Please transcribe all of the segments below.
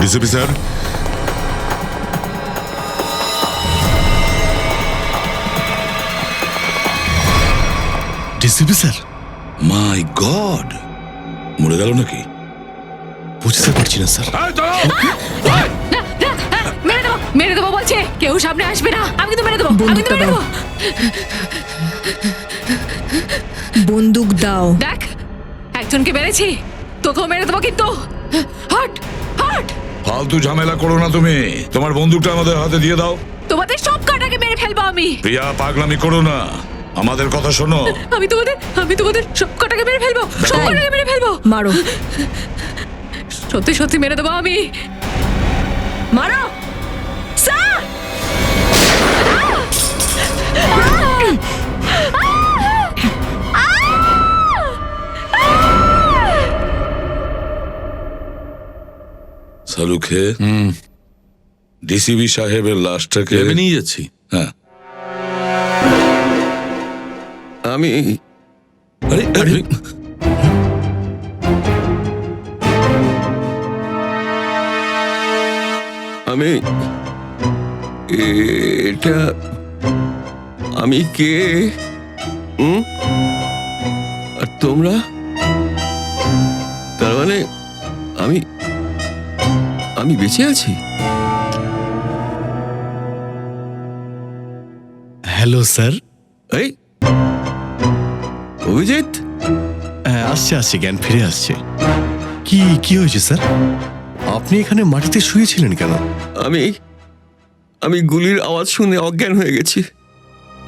DCP sir, DCP sir, মাই god, মরে গেল নাকি? বুঝতে পারছি না স্যার। মেরে দেবো বলছে, কেউ সামনে আসবে না। আমি তো মেরে দেবো, আমি তো মেরে দেবো। বন্দুক দাও। দেখ, একজনকে মেরেছি, তোকেও মেরে দেবো কিন্তু। Hot hot. ফালতু ঝামেলা করো না তুমি, তোমার বন্দুকটা আমাদের হাতে দিয়ে দাও। তোমাদের সব কাটাকে মেরে ফেলবো আমি। প্রিয়া, পাগলামি করো না, আমাদের কথা শোনো। আমি তোমাদের সব কাটাকে মেরে ফেলবো, সব কাটাকে মেরে ফেলবো। মারো, সত্যি সত্যি মেরে দেবো আমি। মারো স্যার। সালুখে, ডিসিবি সাহেবের লাশটাকে ভেবে নিয়ে যাচ্ছি। হ্যাঁ, আমি আরে আরে আমি এটা আমি কে? আর তোমরা? তার মানে আমি আমি বেঁচে আছি? Hello sir. এই অভিজিৎ, হ্যাঁ, আসছে জ্ঞান ফিরে আসছে। কি হয়েছে স্যার? আপনি এখানে মাটিতে শুয়েছিলেন কেন? আমি গুলির আওয়াজ শুনে অজ্ঞান হয়ে গেছি।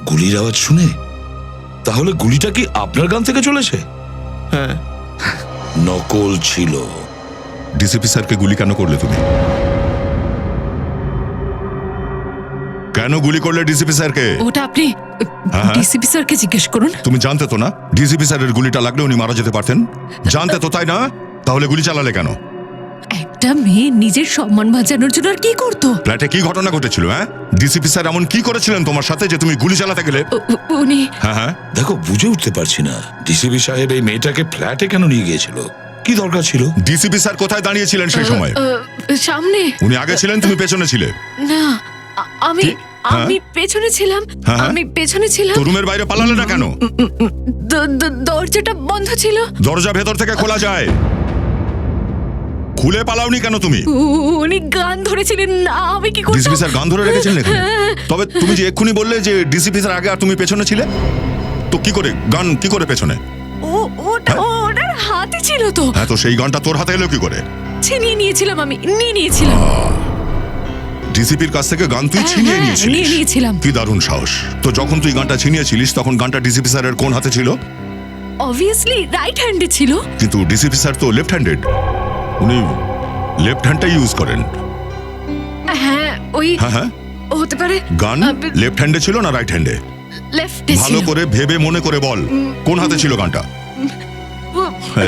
গুলির আওয়াজ শুনে? তাহলে গুলিটা কি আপনার গান থেকে চলেছে? হ্যাঁ, নকল ছিল। ডিসিপি স্যারকে গুলি কেন করলে তুমি? কেন গুলি করলে ডিসিপি স্যারকে? ওটা আপনি হ্যাঁ। ডিসিপি স্যারকে জিজ্ঞেস করুন। তুমি জানতে তো না ডিসিপি স্যারের গুলিটা লাগলে উনি মারা যেতে পারতেন? জানতে তো, তাই না? তাহলে গুলি চালালে কেন? একটা মেয়ে নিজের সম্মান বাঁচানোর জন্য আর কি করতো? ফ্ল্যাটে কি ঘটনা ঘটেছিল? হ্যাঁ, ডিসিপি স্যার এমন কি করেছিলেন তোমার সাথে যে তুমি গুলি চালাতে গেলে? উনি হ্যাঁ, দেখো, বুঝে উঠতে পারছি না ডিসিবি সাহেব এই মেয়েটাকে ফ্ল্যাটে কেন নিয়ে গিয়েছিল, কি দরকার ছিল? ডিসিপি স্যার কোথায় দাঁড়িয়েছিলেন সেই সময়? সামনে। উনি আগে ছিলেন, তুমি পেছনে ছিলে। না, আমি হ্যাঁ? আমি পেছনে ছিলাম। হ্যাঁ। আমি পেছনে ছিলাম। তো রুমের বাইরে পালালে না কেন? দরজাটা বন্ধ ছিল। দরজা ভেতর থেকে খোলা যায়, খুলে পালাওনি কেন তুমি? উনি গান ধরেছিলেন, আমি কি করতাম? ডিসিপি স্যার গান ধরে রেখেছিলেন এখানে? তবে তুমি যে এক্ষুনি বললে যে ডিসিপি স্যার আগে আর তুমি পেছনে ছিলে, তো কি করে গান কি করে পেছনে? ওটার হাতে ছিল তো। হ্যাঁ, তো সেই গানটা তোর হাতে এলো কি করে? ছিনিয়ে নিয়েছিলাম, আমি নিয়ে নিয়েছিলাম। ডিসিপির কাছ থেকে গান তুই ছিনিয়ে নিয়ে নিয়েছিলিস? নিয়েছিলাম। কি দারুণ সাহস! তো যখন তুই গানটা ছিনিয়েছিলিস তখন গানটা ডিসিপি স্যারের কোন হাতে ছিল? অবভিয়াসলি রাইট হ্যান্ডে ছিল। কিন্তু ডিসিপি স্যার তো লেফট হ্যান্ডেড, উনি লেফট হ্যান্ডটা ইউজ করেন। হ্যাঁ, ওই হ্যাঁ, হতে পারে। গান লেফট হ্যান্ডে ছিল না রাইট হ্যান্ডে? লেফটে ছিল। ভালো করে ভেবে মনে করে বল, কোন হাতে ছিল গানটা?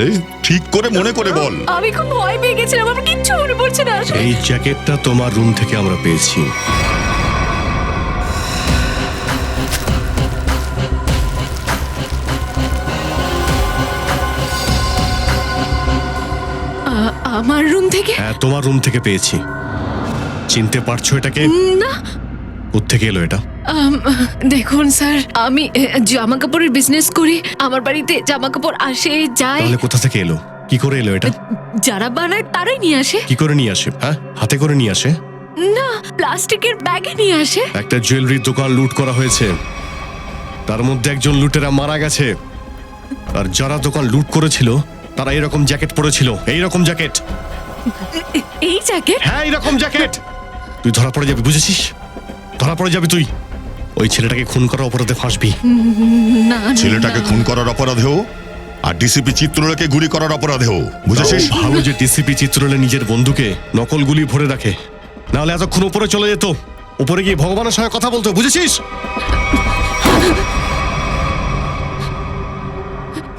এই, ঠিক করে মনে করে বল। আমি খুব ভয় পেয়ে গেছিলাম, আমার কিচ্ছু মনে পড়ছে না। এই জ্যাকেটটা তোমার রুম থেকে আমরা পেয়েছি। আমার রুম থেকে? হ্যাঁ, তোমার রুম থেকে পেয়েছি। চিনতে পারছো এটাকে? না। কোত্থেকে এলো এটা? দেখুন স্যার, আমি জামা কাপড়ের বিজনেস করি। আমার বাড়িতে জামা কাপড় আসে যায়। তাহলে কোথা থেকে এলো? কি করে এলো এটা? যারা বানায় তারাই নিয়ে আসে। কি করে নিয়ে আসে? হ্যাঁ, হাতে করে নিয়ে আসে? না, প্লাস্টিকের ব্যাগে নিয়ে আসে। একটা জুয়েলারির দোকান লুট করা হয়েছে, তার মধ্যে একজন লুটেরা মারা গেছে। আর যারা দোকান লুট করেছিল তারা এরকম জ্যাকেট পরেছিল, এইরকম জ্যাকেট। এই জ্যাকেট? হ্যাঁ, এইরকম জ্যাকেট। তুই ধরা পড়ে যাবি, বুঝেছিস? ধরা পড়ে যাবি তুই। ওই ছেলেটাকে খুন করার অপরাধে ফাঁসবি। না, ছেলেটাকে খুন করার অপরাধেও আর ডিসিপি চিত্রলেখে গুলি করার অপরাধেও, বুঝেছিস? ভালো যে ডিসিপি চিত্রলে নিজের বন্ধুকে নকল গুলি ভরে রাখে, নাহলে এতক্ষণ উপরে চলে যেত, উপরে গিয়ে ভগবানের সঙ্গে কথা বলতো, বুঝেছিস?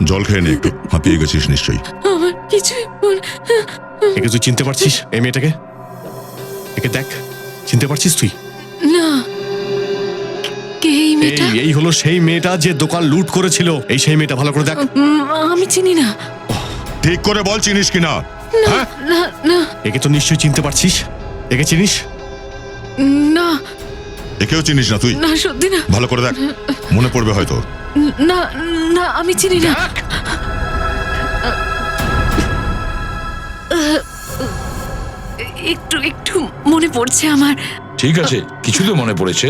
জল খেয়ে নে একটু, হাঁপিয়ে গেছিস নিশ্চয়ই। আমার কিছুই একে তুই চিনতে পারছিস? এই মেয়েটাকে, একে দেখ, চিনতে পারছিস তুই? না। কে এই মেয়েটা? এই হলো সেই মেয়েটা যে দোকান লুট করেছিল। এই সেই মেয়েটা, ভালো করে দেখ। আমি চিনি না। ঠিক করে বল চিনিস কিনা? হ্যাঁ, না না একে তো নিশ্চয়ই চিনতে পারছিস। একে চিনিস? না একেও চিনিস না তুই? না সত্যি না। ভালো করে দেখ, মনে পড়বে হয়তো। না না আমি চিনি না। একটু একটু মনে পড়ছে আমার। ঠিক আছে, কিছু তো মনে পড়েছে।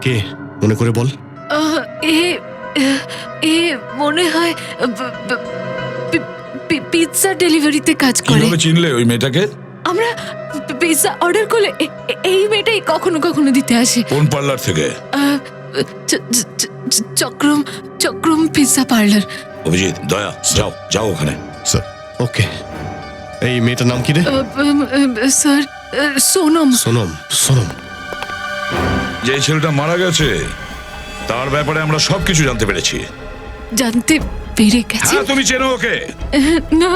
কে? মনে করে বল। এ এ মনে হয় পিৎজা ডেলিভারিতে কাজ করে। কিভাবে চিনলে ওই মেয়েটাকে? আমরা পিৎজা অর্ডার করলে এই মেয়েটাই কখনো কখনো দিতে আসে। কোন পার্লার থেকে? চক্রম চক্রম পিৎজা পার্লার। অভিজিৎ, দয়া, যাও যাও ওখানে। স্যার, ওকে। এই মেয়েটার নাম কি রে? স্যার সোনম। সোনম। সোনম। যে ছেলেটা মারা গেছে তার ব্যাপারে আমরা সবকিছু জানতে পেরেছি। জানতে পেরে গেছে? হ্যাঁ, তুমি চেনো ওকে? না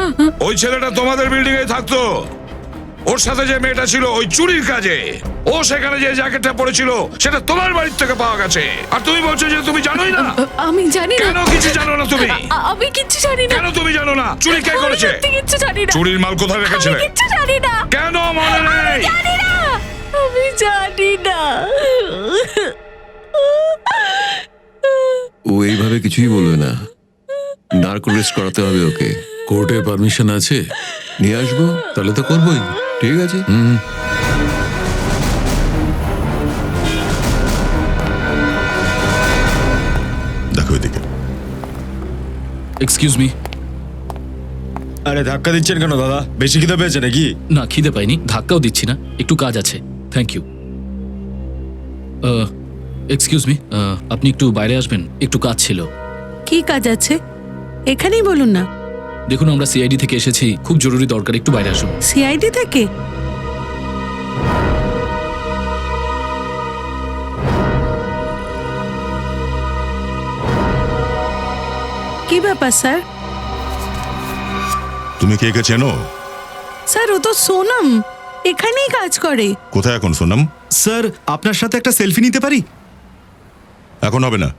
ওই ছেলেটা তোমাদের বিল্ডিং এ থাকতো। ওর সাথে যে মেয়েটা ছিল ওই চুরির কাজে, ও সেখানে যে জ্যাকেটটা পরেছিল সেটা তোমার বাড়ির থেকে পাওয়া গেছে। আর তুমি বলছো যে তুমি জানোই না? আমি জানি না। কেন কিছু জানো না তুমি? আমি কিচ্ছু জানি না। কেন তুমি জানো না? চুরি কে আমি করেছে? সত্যি কিচ্ছু জানি না। চুরির মাল কোথায় রেখেছিলে? আমি কিচ্ছু জানি না। কেন মনে নেই? জানি না। আমি জানি না। ও এইভাবে কিছুই বলবে না। নার্কো রেস্ট করাতে হবে ওকে। কোর্টে পারমিশন আছে? নিয়ে আসবো, তাহলে তো করবোই। ঠিক আছে? দেখো এদিকে। Excuse me. আরে ধাক্কা দিচ্ছেন কেন দাদা? বেশি খিদে পেয়েছে নাকি? না, খিদে পাইনি, ধাক্কাও দিচ্ছি না, একটু কাজ আছে। Thank you. এক্সকিউজ মি, আপনি একটু বাইরে আসবেন, একটু কাজ ছিল। কি কাজ আছে? এখানেই বলুন না। দেখুন, আমরা সিআইডি থেকে এসেছি, খুব জরুরি দরকার, একটু বাইরে আসুন। সিআইডি থেকে? কি ব্যাপার স্যার? তুমি কে কে চেনো? স্যার ও তো সোনম, এখানেই কাজ করে। কোথায় এখন সোনাম? স্যার আপনার সাথে একটা সেলফি নিতে পারি? এখন হবে না।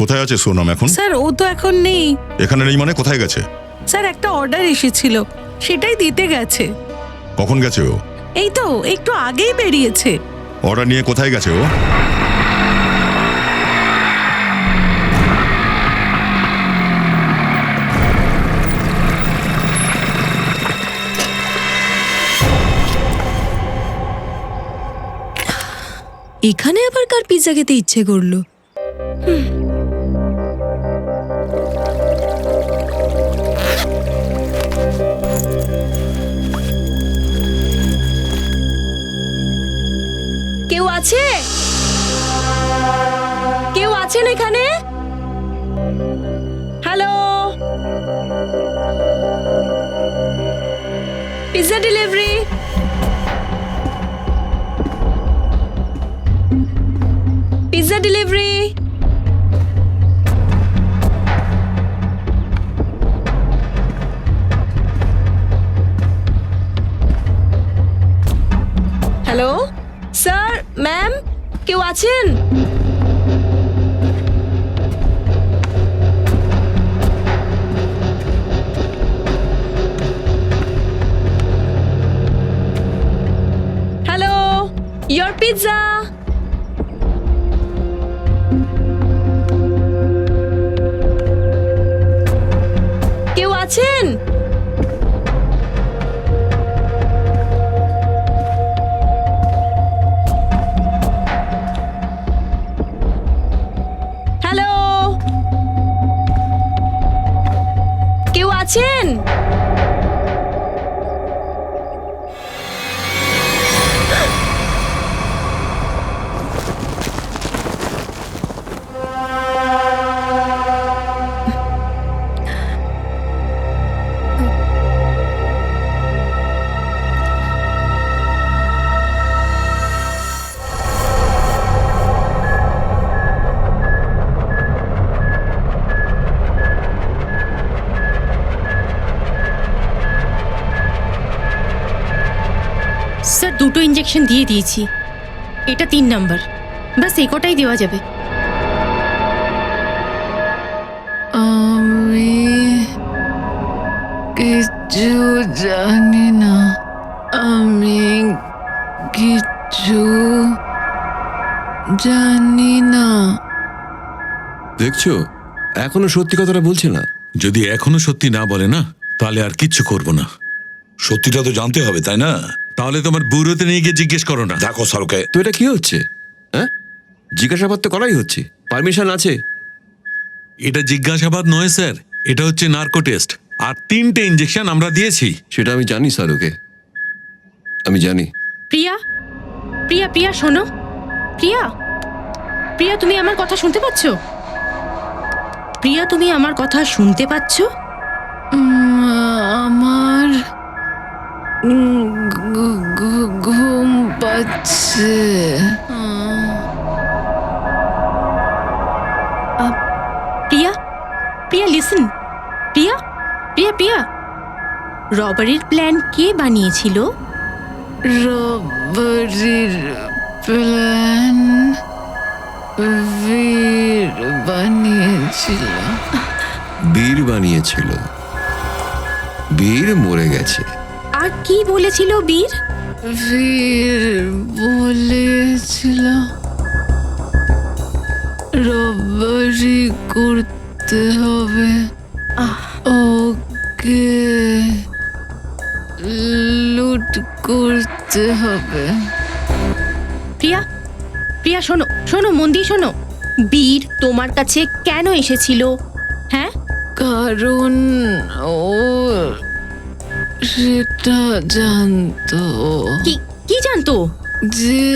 কোথায় আছে সোনাম এখন? স্যার ও তো এখন নেই। এখানে নেই মানে কোথায় গেছে? স্যার একটা অর্ডার এসেছিল, সেটাই দিতে গেছে। কখন গেছে ও? এই তো একটু আগেই বেরিয়েছে। অর্ডার নিয়ে কোথায় গেছে ও? এখানে আবার কার পিৎজা খেতে ইচ্ছে করলো? কেউ আছে? কেউ আছেন এখানে? Hello, pizza delivery. Pizza delivery. Hello sir, ma'am, কেউ আছেন? Hello, your pizza. কেউ আছেন? হ্যালো, কেউ আছেন? স্যার দুটো ইঞ্জেকশন দিয়ে দিয়েছি, এটা 3 নাম্বার, ব্যাস এই কটাই দেওয়া যাবে। জানি না, আমি কিছু জানি না। দেখছো এখনো সত্যি কথাটা বলছে না। যদি এখনো সত্যি না বলে না, তাহলে আর কিচ্ছু করব না। সত্যিটা তো জানতে হবে, তাই না? তাহলে তোমার ব্যুরোতে নিয়ে গিয়ে জিজ্ঞেস করো না। দেখো সারুকে, তো এটা কি হচ্ছে? হ্যাঁ, জিজ্ঞাসাবাদ তো করাই হচ্ছে, পারমিশন আছে। এটা জিজ্ঞাসাবাদ নয় স্যার, এটা হচ্ছে নার্কো টেস্ট। আর 3টে ইঞ্জেকশন আমরা দিয়েছি। সেটা আমি জানি স্যারকে, আমি জানি। প্রিয়া, প্রিয়া, প্রিয়া শোনো। প্রিয়া, প্রিয়া তুমি আমার কথা শুনতে পাচ্ছ? প্রিয়া তুমি আমার কথা শুনতে পাচ্ছ? আমার ঘুম পাচ্ছে। প্রিয়া, প্রিয়া লিসন। প্রিয়া, প্রিয়া, প্রিয়া, রবারির প্ল্যান কে বানিয়েছিল? রবারির প্ল্যান বীর বানিয়েছিল। বীর বানিয়েছিল, বীর মরে গেছে। আর কি বলেছিল বীর? বীর বলেছিল রবারি করতে হবে, ওকে লুট করতে হবে। প্রিয়া, প্রিয়া শোনো, শোনো, মন দিয়ে শোনো। বীর তোমার কাছে কেন এসেছিল? হ্যাঁ, কারণ ও সেটা জানতো কি কি জানতো? যে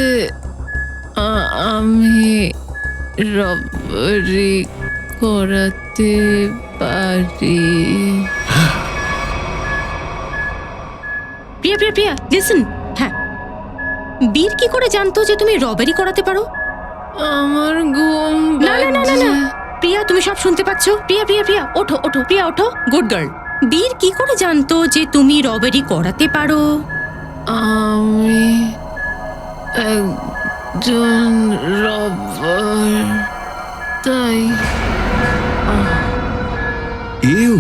আমি রবারি করাতে পারি। প্রিয়া, প্রিয়া, প্রিয়া লিসন। হ্যাঁ, বীর কি করে জানতো যে তুমি রবারি করাতে পারো? আমার ঘুম না না না না না, প্রিয়া তুমি সব শুনতে পাচ্ছ? প্রিয়া, প্রিয়া, প্রিয়া ওঠো, ওঠো, প্রিয়া ওঠো, গুড গার্ল। বীর কি করে জানতো যে তুমি রবারি করাতে পারো? আমি একজন রবার, তাই এও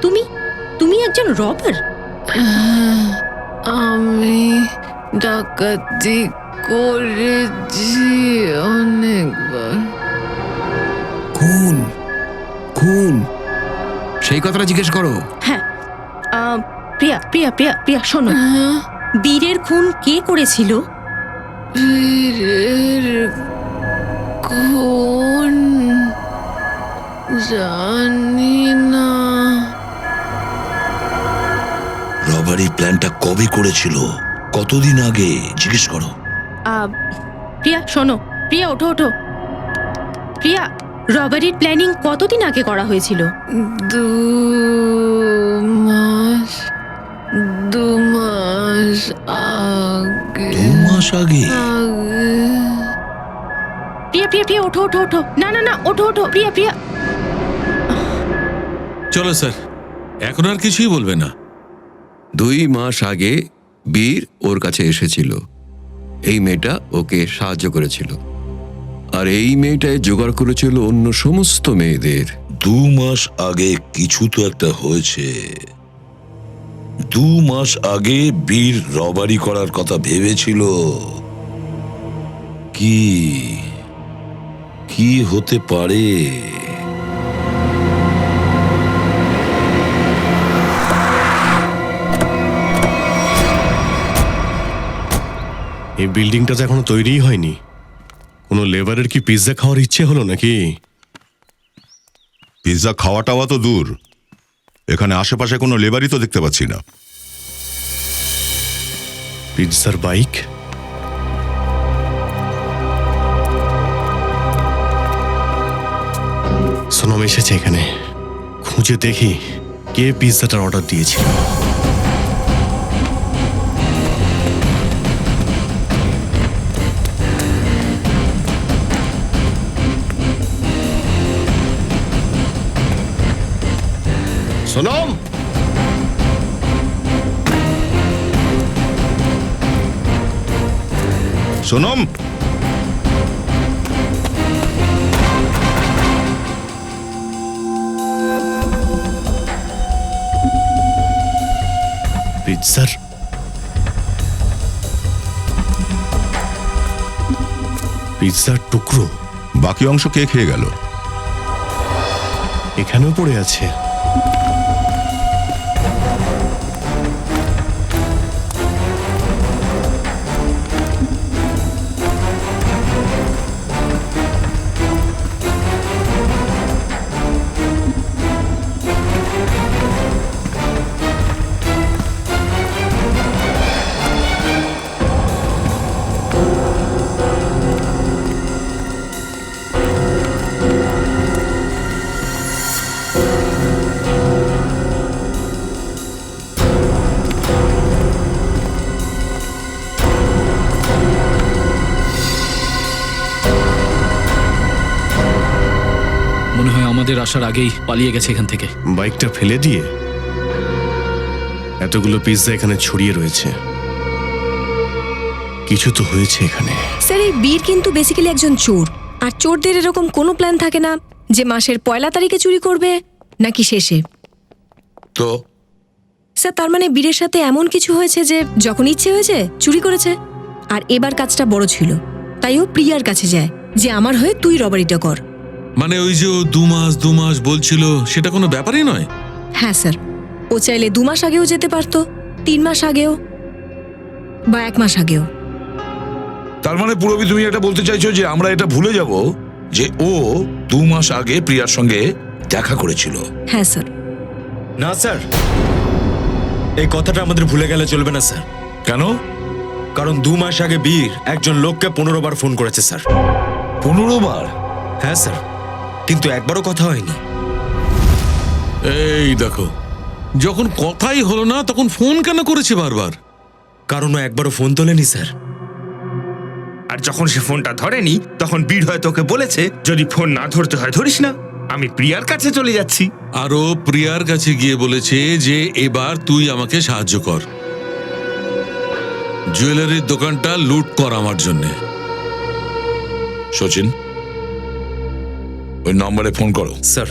তুমি তুমি একজন রবার? আমি ডাকাতি করেছি অনেকবার। খুন, খুন, সেই কথাটা জিজ্ঞেস করো। হ্যাঁ, প্রিয়া, প্রিয়া, প্রিয়া, প্রিয়া শোনো। বীরের খুন কে করেছিল? বীরের খুন জানি না। রবারি প্ল্যানটা কবে করেছিল, কতদিন আগে, জিজ্ঞেস করো। প্রিয়া শোনো, প্রিয়া ওঠো, ওঠো। প্রিয়া, রবারির প্ল্যানিং কতদিন আগে করা হয়েছিল? 2 মাস, 2 মাস আগে। 2 মাস আগে? প্রিয়া, প্রিয়া, প্রিয়া ওঠো, ওঠো, ওঠো। না না না, ওঠো, ওঠো, প্রিয়া, প্রিয়া। চলো স্যার, এখন আর কিছুই বলবে না। 2 মাস আগে বীর ওর কাছে এসেছিল, এই মেয়েটা ওকে সাহায্য করেছিল, আর এই মেয়েটাই জোগাড় করেছিল অন্য সমস্ত মেয়েদের। 2 মাস আগে কিছু তো একটা হয়েছে। 2 মাস আগে বীর রবারি করার কথা ভেবেছিল। কি কি হতে পারে? এই বিল্ডিংটা তো এখনো তৈরিই হয়নি। কোনো লেবারের কি পিৎজা খাওয়ার ইচ্ছে হলো নাকি? পিৎজা খাওয়া টাওয়া তো দূর, এখানে আশেপাশে কোনো লেবারই তো দেখতে পাচ্ছি না। পিৎজার বাইক? সোনম এসেছে এখানে, খুঁজে দেখি কে পিৎজাটার অর্ডার দিয়েছিল। সোনম, সোনম, পিৎজার পিৎজার টুকরো বাকি অংশ কে খেয়ে গেল? এখানেও পড়ে আছে। মনে হয় আমাদের আসার আগেই পালিয়ে গেছে এখান থেকে। বাইকটা ফেলে দিয়ে এতগুলো পিৎজা এখানে ছড়িয়ে রয়েছে। কিছু তো হয়েছে এখানে। স্যার, এই বীর কিন্তু বেসিক্যালি একজন চোর। আর চোরদের এরকম কোনো প্ল্যান থাকে না যে মাসের 1 তারিখে চুরি করবে নাকি শেষে। তো স্যার, তার মানে বীরের সাথে এমন কিছু হয়েছে যে যখন ইচ্ছে হয়েছে চুরি করেছে। আর এবার কাজটা বড় ছিল, তাই ও প্রিয়ার কাছে যায় যে আমার হয়ে তুই রবারিটা কর। মানে ওই যে ও 2 মাস বলছিল, সেটা কোনো ব্যাপারই নয়। হ্যাঁ স্যার, ও চাইলে 2 মাস আগেও যেতে পারতো, 3 মাস আগেও, বা 1 মাস আগেও। তার মানে পুরবি তুমি এটা বলতে চাইছো যে আমরা এটা ভুলে যাব যে ও 2 মাস আগে প্রিয়ার সঙ্গে দেখা করেছিল? হ্যাঁ স্যার। না স্যার, এই কথাটা আমাদের ভুলে গেলে চলবে না স্যার। কেন? কারণ 2 মাস আগে বীর একজন লোককে 15 বার ফোন করেছে স্যার। 15 বার? হ্যাঁ স্যার, কিন্তু একবারও কথা হয়নি। এই দেখো, যখন কথাই হলো না তখন ফোন কেন করেছে বারবার? কারণ ও একবারও ফোন তোলেনি স্যার। আর যখন সে ফোনটা ধরেনি তখন বীর হয়তো ওকে বলেছে যদি ফোন না ধরতে হয় ধরিস না, আমি প্রিয়ার কাছে চলে যাচ্ছি। আর ও প্রিয়ার কাছে গিয়ে বলেছে যে এবার তুই আমাকে সাহায্য কর, জুয়েলারির দোকানটা লুট কর আমার জন্যে। সচিন, ওই নম্বরে ফোন করো। স্যার।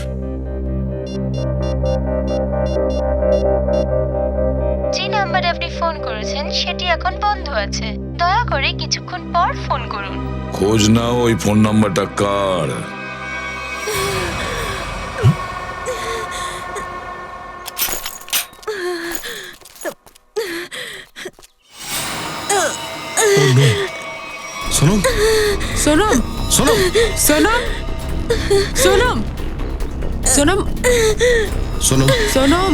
যে নাম্বারে আপনি ফোন করেছেন সেটি এখন বন্ধ আছে, দয়া করে কিছুক্ষণ পর ফোন করুন। খোঁজ নাও ওই ফোন নাম্বারটা কার। সোনম, সোনম, সোনম, সোনম, সোনম, সোনম, সোনম, সোনম,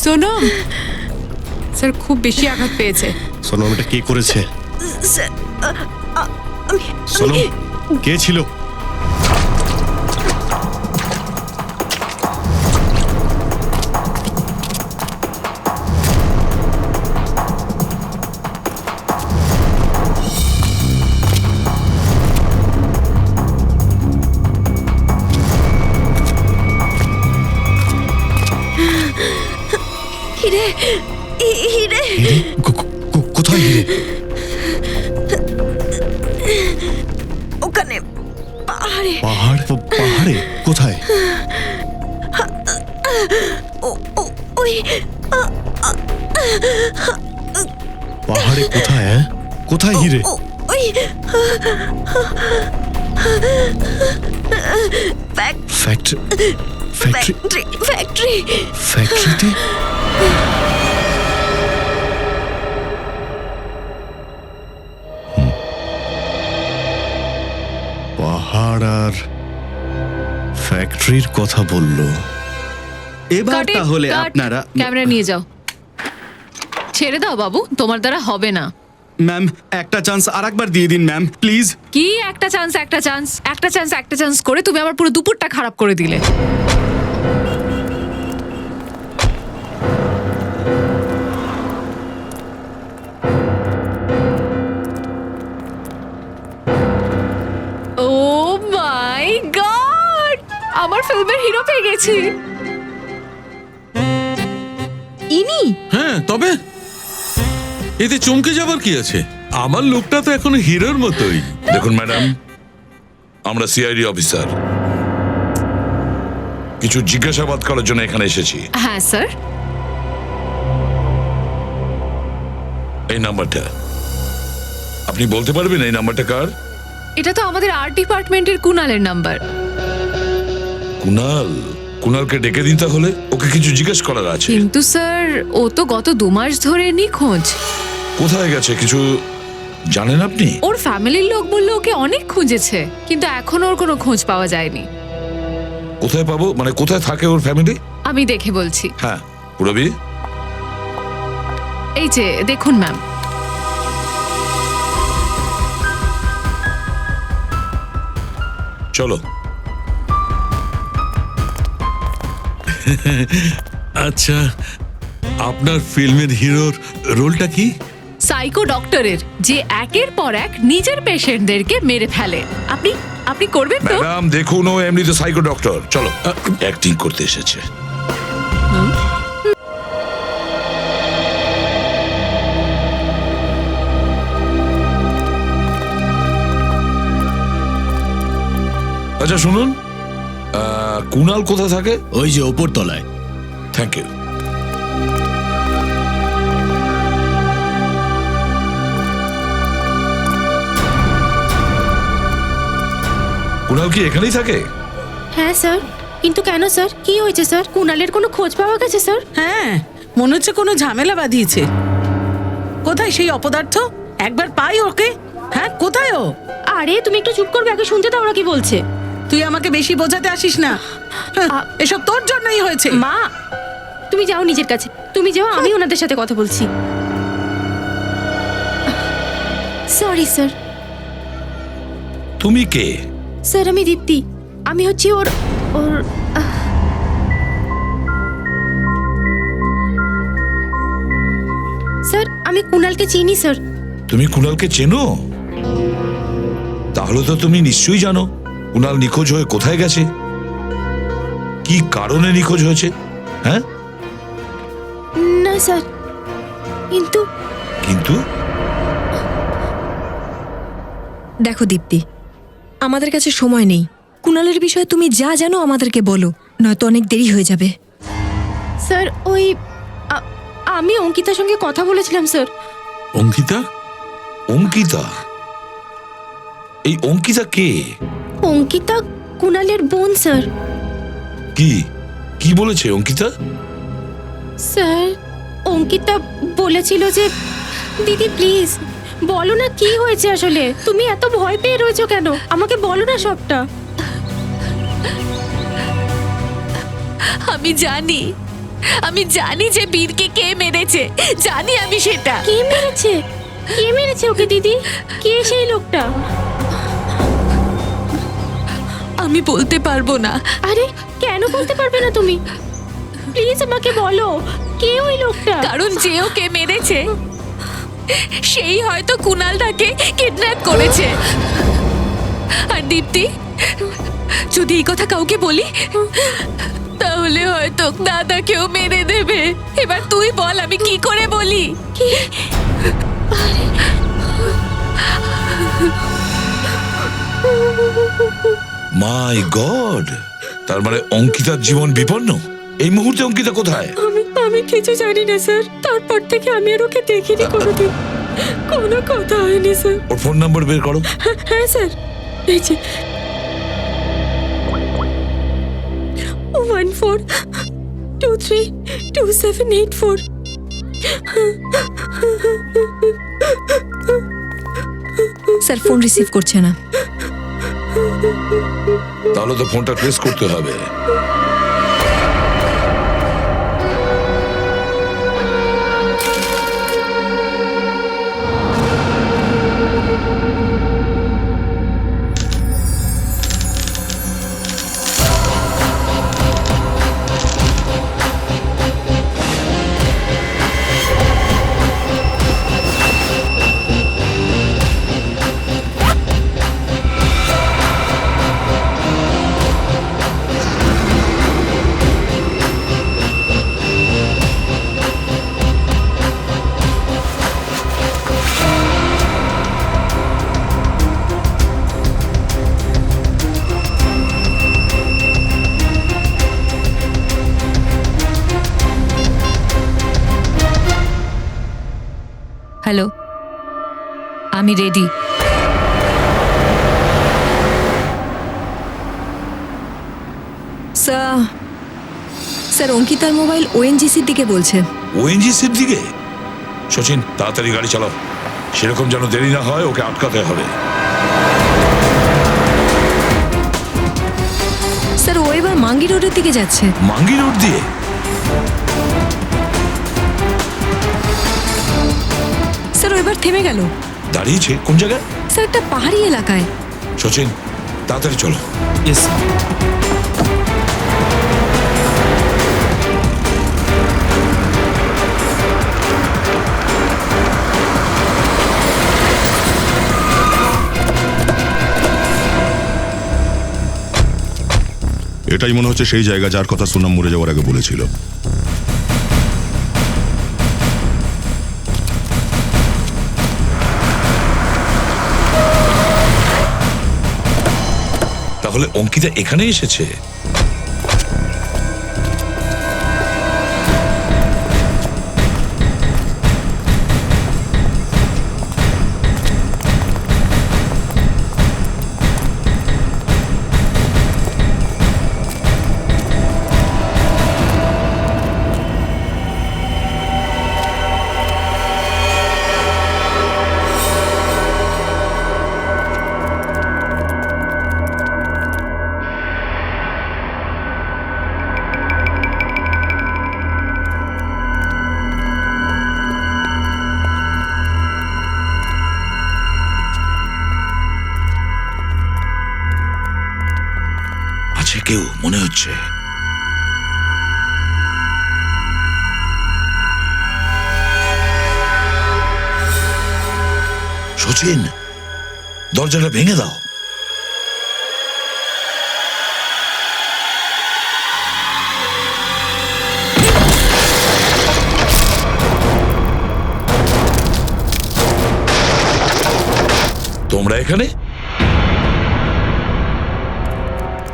সোনম। স্যার, খুব বেশি আঘাত পেয়েছে। সোনম, এটা কে করেছে? স্যার, সোনম, কে ছিল? হিরে, হিরে, কোথায় হিরে? ওখানে পাহাড়ে। পাহাড়ে? কোথায়? ওই পাহাড়ে কোথায়? হ্যাঁ, কোথায় হিরে? ওই ফ্যাক্টরিতে? পাহাড় আর ফ্যাক্টরির কথা বললো। এবার তাহলে আপনারা ক্যামেরা নিয়ে যাও। ছেড়ে দাও বাবু, তোমার দ্বারা হবে না। ম্যাম, একটা চান্স আরেকবার দিয়ে দিন ম্যাম, প্লিজ। কি একটা চান্স একটা চান্স করে তুমি আমার পুরো দুপুরটা খারাপ করে দিলে। ও মাই গড, আমার ফিল্মের হিরো পেয়ে গেছি। ইনি? হ্যাঁ, তবে এতে চমকে যাবার কি আছে? আমার লোকটা তো এখনো হিরোর মতোই। দেখুন ম্যাডাম, আমরা সিআইডি অফিসার, কিছু জিজ্ঞাসাবাদ করার জন্য এখানে এসেছি। হ্যাঁ স্যার। এই নাম্বারটা আপনি বলতে পারবেন এই নাম্বারটা কার? এটা তো আমাদের আর্ট ডিপার্টমেন্টের কুনালের নাম্বার। কুনাল, কুনালকে ডেকে দিন তাহলে, ওকে কিছু জিজ্ঞেস করার আছে। কিন্তু স্যার ও তো গত 2 মাস ধরে নিখোঁজ। কোথায় গেছে কিছু জানেন আপনি? ওর ফ্যামিলির লোক বললো ওকে অনেক খুঁজেছে, কিন্তু এখনো ওর কোনো খোঁজ পাওয়া যায়নি। কোথায় পাবো, মানে কোথায় থাকে ওর ফ্যামিলি? আমি দেখে বলছি। হ্যাঁ পুরবি, এই যে দেখুন ম্যাম। চলো। আচ্ছা, আপনার ফিল্মের হিরোর রোলটা কি? সাইকো ডক্টরের, যে একের পর এক নিজের পেশেন্টদেরকে মেরে ফেলে। আপনি আপনি করবেন তো? ম্যাডাম দেখুন, ও এমনিতে সাইকো ডক্টর। চলো, অ্যাক্টিং করতে এসেছে। আচ্ছা শুনুন, কুনাল কোথায় থাকে? ওই যে ওপর তলায়। Thank you. কুনাল কি এখানেই থাকে? হ্যাঁ স্যার, কিন্তু কেন স্যার, কি হয়েছে স্যার? কুনালের কোনো খোঁজ পাওয়া গেছে স্যার? হ্যাঁ, মনে হচ্ছে কোনো ঝামেলা বাঁধিয়েছে। কোথায় সেই অপদার্থ? একবার পাই ওকে। হ্যাঁ, কোথায় ও? আরে তুমি একটু চুপ করবে, আগে শুনতে দাও ওরা কি বলছে। তুই আমাকে বেশি বোঝাতে আসিস না। হ্যাঁ, এসব তোর জন্যই হয়েছে। মা, তুমি যাও নিজের কাছে, তুমি যাও, আমি ওনাদের সাথে কথা বলছি। Sorry sir. তুমি কে? স্যার আমি দীপ্তি, আমি হচ্ছি ওর ওর স্যার আমি কুনালকে চিনি স্যার। তুমি কুনালকে চেনো? তাহলে তো তুমি নিশ্চয়ই জানো কুনাল নিখোঁজ হয়ে কোথায় গেছে, কি কারণে নিখোঁজ হয়েছে। হ্যাঁ না স্যার, কিন্তু কিন্তু দেখো দীপ্তি, আমাদের কাছে সময় নেই। কুনালের বিষয়ে তুমি যা জানো আমাদেরকে বলো, নয়তো অনেক দেরি হয়ে যাবে। স্যার ওই আমি অঙ্কিতার সঙ্গে কথা বলেছিলাম স্যার। অঙ্কিতা? অঙ্কিতা? এই অঙ্কিতা কে? অঙ্কিতা কুনালের বোন স্যার। কি কি বলেছে অঙ্কিতা? স্যার অঙ্কিতা বলেছিল যে দিদি প্লিজ বলো না কি হয়েছে আসলে, তুমি এত ভয় পেয়ে রয়েছো কেন, আমাকে বলো না সবটা। আমি জানি যে বীরকে কে মেরেছে, জানি আমি সেটা। কে মেরেছে? কে মেরেছে ওকে দিদি? কে সেই লোকটা? আমি বলতে পারবো না। আরে কেন বলতে পারবে না তুমি? প্লিজ আমাকে বলো, কে ওই লোকটা? কারণ যে ওকে মেরেছে সেই হয়তো কুনালটাকে কিডন্যাপ করেছে। আর দীপ্তি, যদি এই কথা কাউকে বলি তাহলে হয়তো দাদাকেও মেরে দেবে। এবার তুই বল আমি কি করে বলি? মাই গড, তার মানে অঙ্কিতার জীবন বিপন্ন। এই মুহূর্তে অঙ্কিতা কোথায়? আমি কিছু জানি না স্যার, তারপর থেকে আমি আর ওকে দেখিনি কোনোদিন, কোনো কথা হয়নি স্যার। ওর ফোন নাম্বার বের করো। হ্যাঁ স্যার, এই যে 14232784। স্যার ফোন রিসিভ করছে না। তাহলে তো ফোনটা ট্রেস করতে হবে। হ্যালো, আমি রেডি। স্যার অঙ্কিতার মোবাইল ওএনজিসির দিকে বলছে। ওএনজিসির দিকে? সচিন, তাড়াতাড়ি গাড়ি চালাও, সেরকম যেন দেরি না হয়, ওকে আটকাতে হবে। স্যার ও এবার মাঙ্গি রোডের দিকে যাচ্ছে। মাঙ্গি রোড দিয়ে? স্যার ও এবার থেমে গেল। দাঁড়িয়েছে কোন জায়গায়? স্যার একটা পাহাড়ি এলাকায়। সচিন, তাড়াতাড়ি চলো। ইয়েস। এটাই মনে হচ্ছে সেই জায়গা যার কথা সুনাম মরে যাওয়ার আগে বলেছিল। তাহলে অঙ্কিতা এখানে এসেছে? আছে কেউ মনে হচ্ছে। সচিন, দরজাটা ভেঙে দাও। তোমরা এখানে?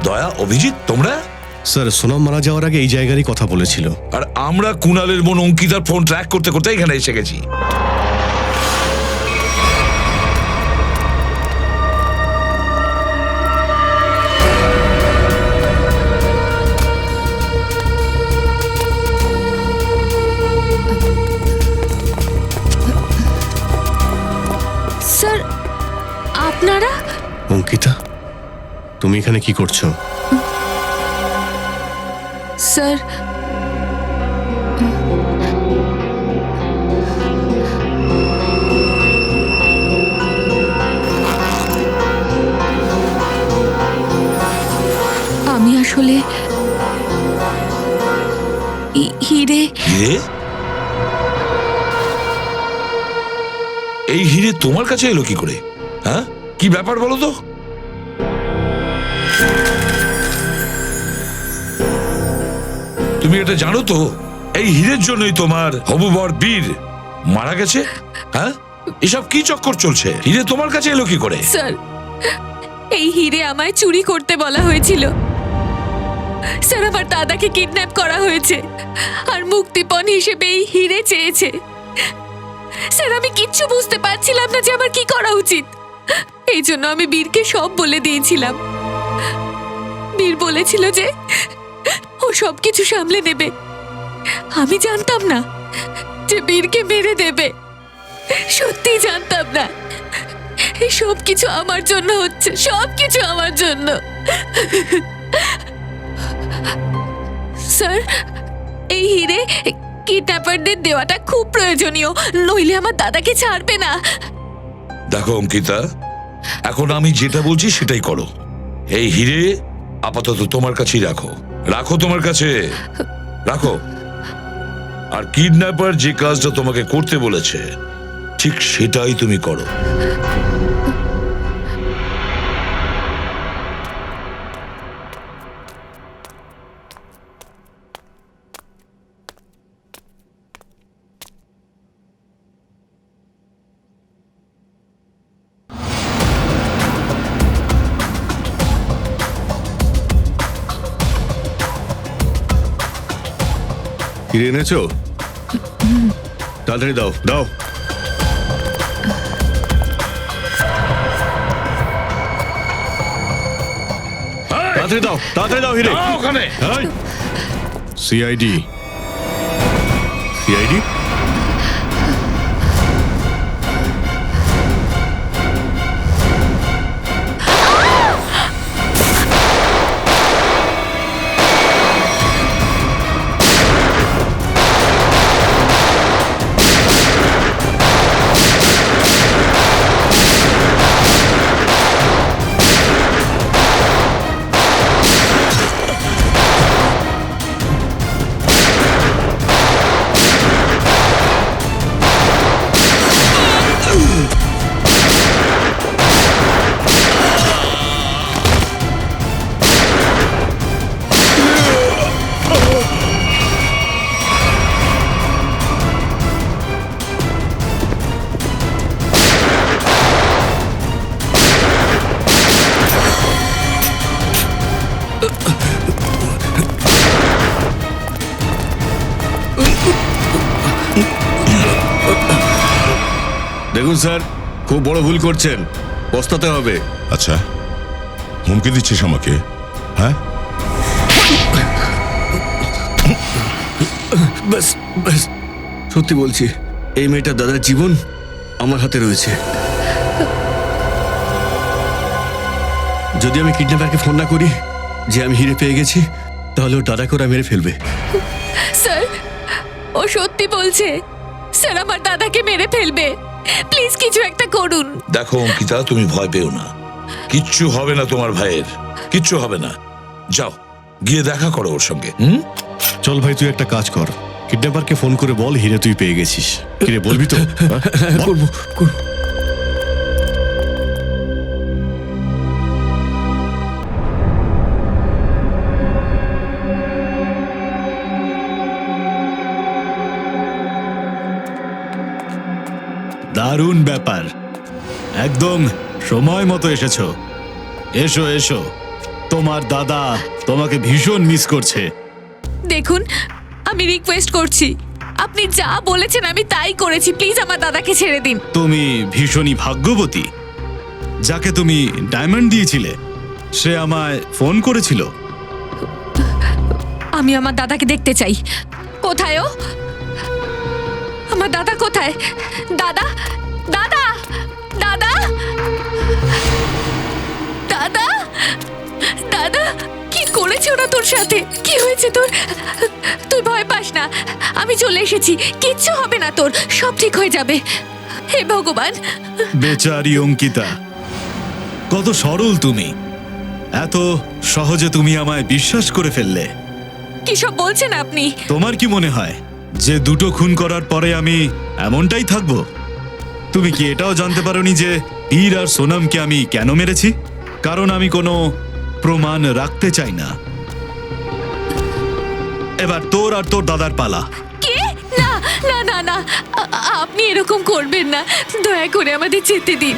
দয়া, অভিজিৎ, তোমরা? স্যার সোনাম মারা যাওয়ার আগে এই জায়গারই কথা বলেছিল। আর আমরা কুণালের বোন অঙ্কিতার ফোন ট্র্যাক করতে করতে এখানে এসে গেছি। স্যার, আপনারা? অঙ্কিতা, তুমি এখানে কি করছো? স্যার, আমি আসলে হিরে। হিরে? এই হিরে তোমার কাছে এলো কি করে? হ্যাঁ, কি ব্যাপার বলো তো? তুমি এটা জানো তো এই হীরের জন্যই তোমার হবু বর বীর মারা গেছে? হ্যাঁ, এসব কি চক্কর চলছে? হিরে তোমার কাছে এলো কি করে? স্যার, এই হিরে আমায় চুরি করতে বলা হয়েছিল। স্যার, আমার দাদাকে কিডন্যাপ করা হয়েছে আর মুক্তিপণ হিসেবে এই হিরে চেয়েছে। স্যার, আমি কিচ্ছু বুঝতে পারছিলাম না যে আমার কি করা উচিত। এই জন্য আমি বীরকে সব বলে দিয়েছিলাম। বীর বলেছিল যে ও সবকিছু সামলে নেবে। আমি জানতাম না যে বীরকে মেরে দেবে। সত্যি জানতাম না। এই সবকিছু আমার জন্য হচ্ছে, সবকিছু আমার জন্য। স্যার, এই হিরে কিডন্যাপারদের দেওয়াটা খুব প্রয়োজনীয়, নইলে আমার দাদাকে ছাড়বে না। দেখো অঙ্কিতা, এখন আমি যেটা বলছি সেটাই করো। এই হিরে আপাতত তোমার কাছেই রাখো, রাখো তোমার কাছে, রাখো। আর কিডন্যাপার যে কাজটা তোমাকে করতে বলেছে ঠিক সেটাই তুমি করো। হিরে এনেছো? তাড়াতাড়ি দাও, দাও। তাড়াতাড়ি দাও হিরে। ওখানে সিআইডি সিআইডি দেখুন স্যার, খুব বড় ভুল করছেন, পস্তাতে হবে। আচ্ছা, হুমকি দিচ্ছিস আমাকে? হ্যাঁ, ব্যাস ব্যাস, সত্যি বলছি, এই মেয়েটার দাদার জীবন আমার হাতে রয়েছে। যদি আমি কিডন্যাপারকে ফোন না করি যে আমি হিরে পেয়ে গেছি, তাহলে ওর দাদাকে ওরা মেরে ফেলবে। স্যার, ও সত্যি বলছে। স্যার, আমার দাদাকে মেরে ফেলবে। প্লিজ কিছু একটা করুন। দেখো অঙ্কিতা, তুমি ভয় পেও না, কিচ্ছু হবে না তোমার ভাইয়ের, কিচ্ছু হবে না। যাও গিয়ে দেখা করো ওর সঙ্গে। চল ভাই, তুই একটা কাজ কর, কিডন্যাপারকে ফোন করে বল হিরে তুই পেয়ে গেছিস। কিরে, বলবি তো? করবো। দারুণ ব্যাপার, একদম সময় মতো এসেছো। এসো এসো, তোমার দাদা তোমাকে ভীষণ মিস করছে। দেখুন, আমি রিকোয়েস্ট করছি, আপনি যা বলেছেন আমি তাই করেছি। প্লিজ আমার দাদাকে ছেড়ে দিন। তুমি ভীষণই ভাগ্যবতী। যাকে তুমি ডায়মন্ড দিয়েছিলে সে আমায় ফোন করেছিল। আমি আমার দাদাকে দেখতে চাই। কোথায় ও? আমার দাদা কোথায়? দাদা, দাদা, দাদা, দাদা, দাদা, কি করেছে ওরা তোর সাথে? কি হয়েছে তোর? তুই ভয় পাস না, আমি চলে এসেছি। কিচ্ছু হবে না তোর, সব ঠিক হয়ে যাবে। হে ভগবান। বেচারি অঙ্কিতা, কত সরল তুমি, এত সহজে তুমি আমায় বিশ্বাস করে ফেললে। কি সব বলছেন আপনি? তোমার কি মনে হয় যে দুটো খুন করার পরে আমি এমনটাই থাকবো? তুমি কি এটাও জানতে পারোনি যে বীর আর সোনামকে আমি কেন মেরেছি? কারণ আমি কোনো প্রমাণ রাখতে চাই না। এবার তোর আর তোর দাদার পালা। কে? না না না না, আপনি এরকম করবেন না, দয়া করে আমাদের যেতে দিন।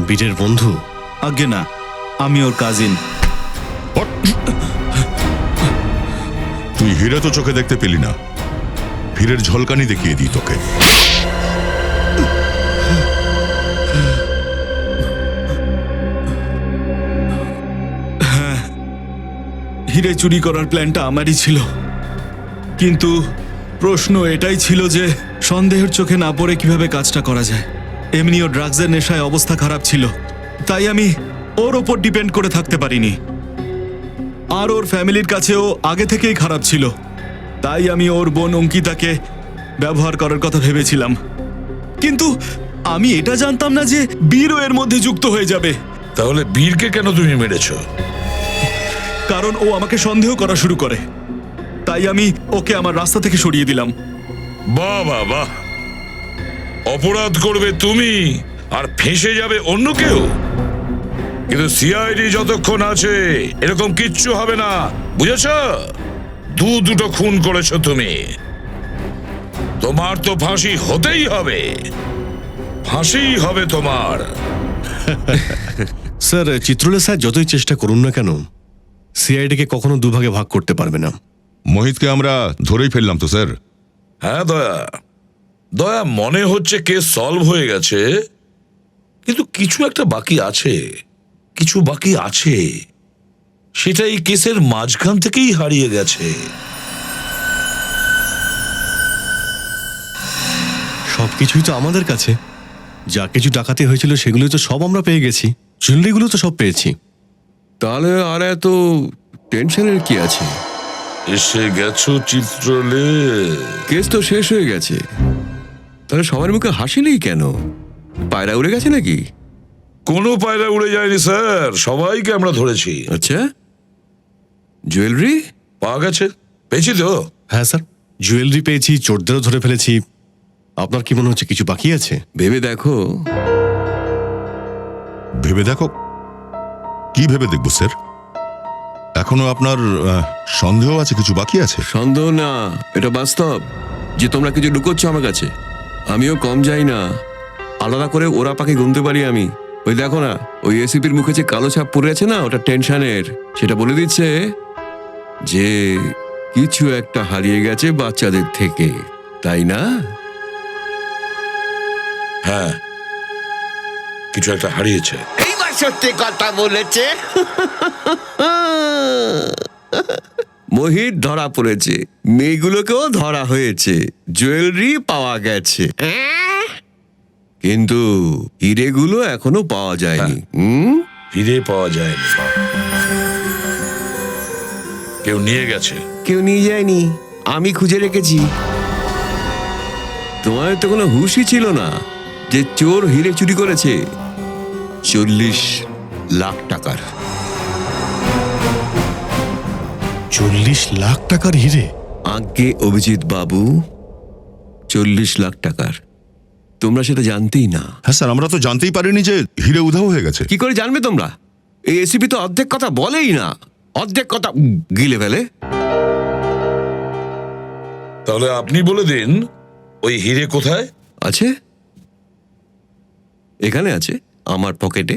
বীরের বন্ধু? আজ্ঞে না, আমি ওর কাজিন। তুই হিরে তো চোখে দেখতে পেলি না, হীরের ঝলকানি দেখিয়ে দিই তোকে। হিরে চুরি করার প্ল্যানটা আমারই ছিল, কিন্তু প্রশ্ন এটাই ছিল যে সন্দেহের চোখে না পড়ে কিভাবে কাজটা করা যায়। এমনিও ড্রাগসের নেশায় অবস্থা খারাপ ছিল, তাই আমি ওর ওপর ডিপেন্ড করে থাকতে পারিনি। আর ওর ফ্যামিলির কাছেও আগে থেকেই খারাপ ছিল, তাই আমি ওর বোন অঙ্কিতাকে ব্যবহার করার কথা ভেবেছিলাম। কিন্তু আমি এটা জানতাম না যে বীরও এর মধ্যে যুক্ত হয়ে যাবে। তাহলে বীরকে কেন তুমি মেরেছো? কারণ ও আমাকে সন্দেহ করা শুরু করে, তাই আমি ওকে আমার রাস্তা থেকে সরিয়ে দিলাম। বাহ বাহ বাহ, অপরাধ করবে তুমি আর ফেঁসে যাবে অন্য কেউ, কিন্তু সিআইডি যতক্ষণ আছে এরকম কিচ্ছু হবে না, বুঝেছ? দুটো খুন করেছো তুমি, তোমার তো ফাঁসি হতেই হবে, ফাঁসি হবে তোমার। স্যার, চিত্রলেখা স্যার যতই চেষ্টা করুন না কেন, সিআইডিকে কখনো দুভাগে ভাগ করতে পারবে না। মোহিতকে আমরা ধরেই ফেললাম তো স্যার। হ্যাঁ দয়া, দয়া মনে হচ্ছে কেস সলভ হয়ে গেছে, কিন্তু কিছু একটা বাকি আছে, কিছু বাকি আছে, সেটা এই কেসের মাঝখান থেকেই হারিয়ে গেছে। সবকিছুই তো আমাদের কাছে, যা কিছু ডাকাতি হয়েছিল সেগুলো তো সব আমরা পেয়ে গেছি, জুয়েলারিগুলো তো সব পেয়েছি। তাহলে আর এত টেনশনের কি আছে? এসে গেছো চিত্রলে, কেস তো শেষ হয়ে গেছে, তাহলে সবার মুখে হাসি নেই কেন? পায়রা উড়ে গেছে নাকি? কোনো পায়রা উড়ে যায়নি স্যার, সবাইকে আমরা ধরেছি। আচ্ছা, জুয়েলারি পাওয়া গেছে, পেয়েছি তো? হ্যাঁ স্যার, জুয়েলারি পেয়েছি, চোরদেরও ধরে ফেলেছি। আপনার কি মনে হচ্ছে কিছু বাকি আছে? ভেবে দেখো। ভেবে দেখো? কি ভেবে দেখবো স্যার? এখনো আপনার সন্দেহ আছে কিছু বাকি আছে? সন্দেহ না, এটা বাস্তব যে তোমরা কিছু লুকোচ্ছ আমার কাছে। আমিও কম যাই না, আলাদা করে ওরা পাখি গুনতে পারি আমি। ওই দেখো না, ওই এসিপির মুখে যে কালো ছাপ পড়ে আছে না, ওটা টেনশনের। সেটা বলে দিচ্ছে যে কিছু একটা হারিয়ে গেছে বাচ্চাদের থেকে, তাই না? হ্যাঁ, কিছু একটা হারিয়েছে। এইবার সত্যি কথা বলেছে। মোহিত ধরা পড়েছে, মেয়েগুলোকেও ধরা হয়েছে, জুয়েলারি পাওয়া গেছে, কিন্তু হিরেগুলো এখনো পাওয়া যায়নি। হিরে পাওয়া যায়নি, কেউ নিয়ে গেছে। কেউ নিয়ে যায়নি, আমি খুঁজে রেখেছি। তোমার তো কোনো হুঁশই ছিল না যে চোর হিরে চুরি করেছে 40 লাখ টাকার। 40 লাখ টাকার হিরে? আগে অভিজিৎ বাবু, 40 লাখ টাকার। তোমরা সেটা জানতেই না। হ্যাঁ স্যার, আমরা তো জানতেই পারিনি যে হিরে উধাও হয়ে গেছে। কি করে জানবে তোমরা? এই এসিপি তো অর্ধেক কথা বলেই না, অর্ধেক কথা গিলে ফেলে। তাহলে আপনি বলে দিন, ওই হিরে কোথায় আছে? এখানে আছে, আমার পকেটে।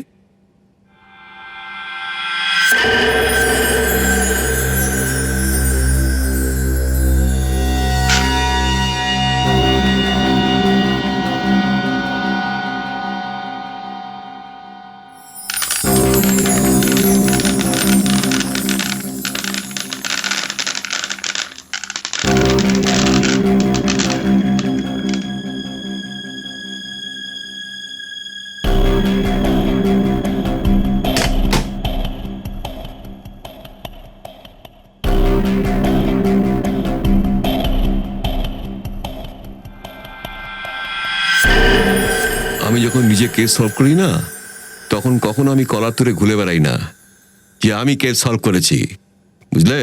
আমি যখন নিজে কেস সলভ করি না, তখন কখনো আমি কলার তুলে ঘুরে বেড়াই না যে আমি কেস সলভ করেছি, বুঝলে?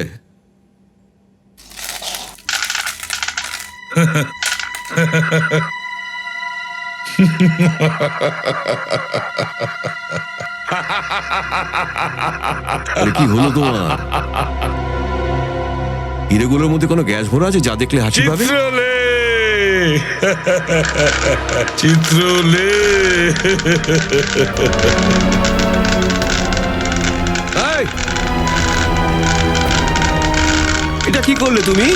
কি হলো তোমার? হিরেগুলোর মধ্যে কোনো গ্যাস ভরা আছে যা দেখলে হাসি পাবে? চিত্রলে। এই! এটা কি করলে তুমি?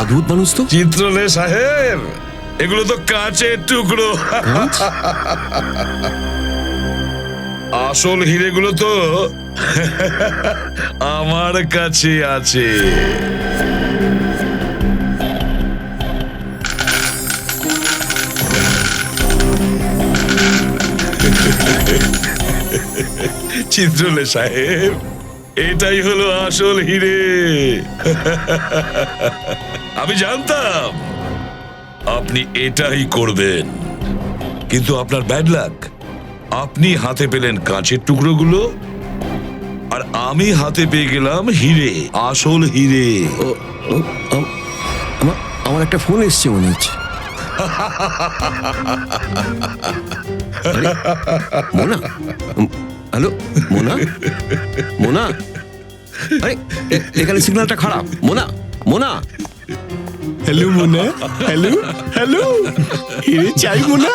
অদ্ভুত মানুষ তো। চিত্রলে সাহেব, এগুলো তো কাঁচের টুকরো। আসল হিরেগুলো তো আমার কাছে আছে। চিত্রলে সাহেব, এটাই হলো আসল হিরে। আমি জানতাম আপনি এটাই করবেন, কিন্তু আপনার ব্যাড লাক। আপনি হাতে পেলেন কাঁচের টুকরোগুলো, আর আমি হাতে পেয়ে গেলাম হিরে, আসল হিরে। আমার একটা ফোন এসছে মনে হচ্ছে। আরে, মোনা, হ্যালো মোনা, মোনা, আরে এখানে সিগন্যালটা খারাপ। Mona, Mona, hello Mona, hello hello, হিরে চাই মোনা।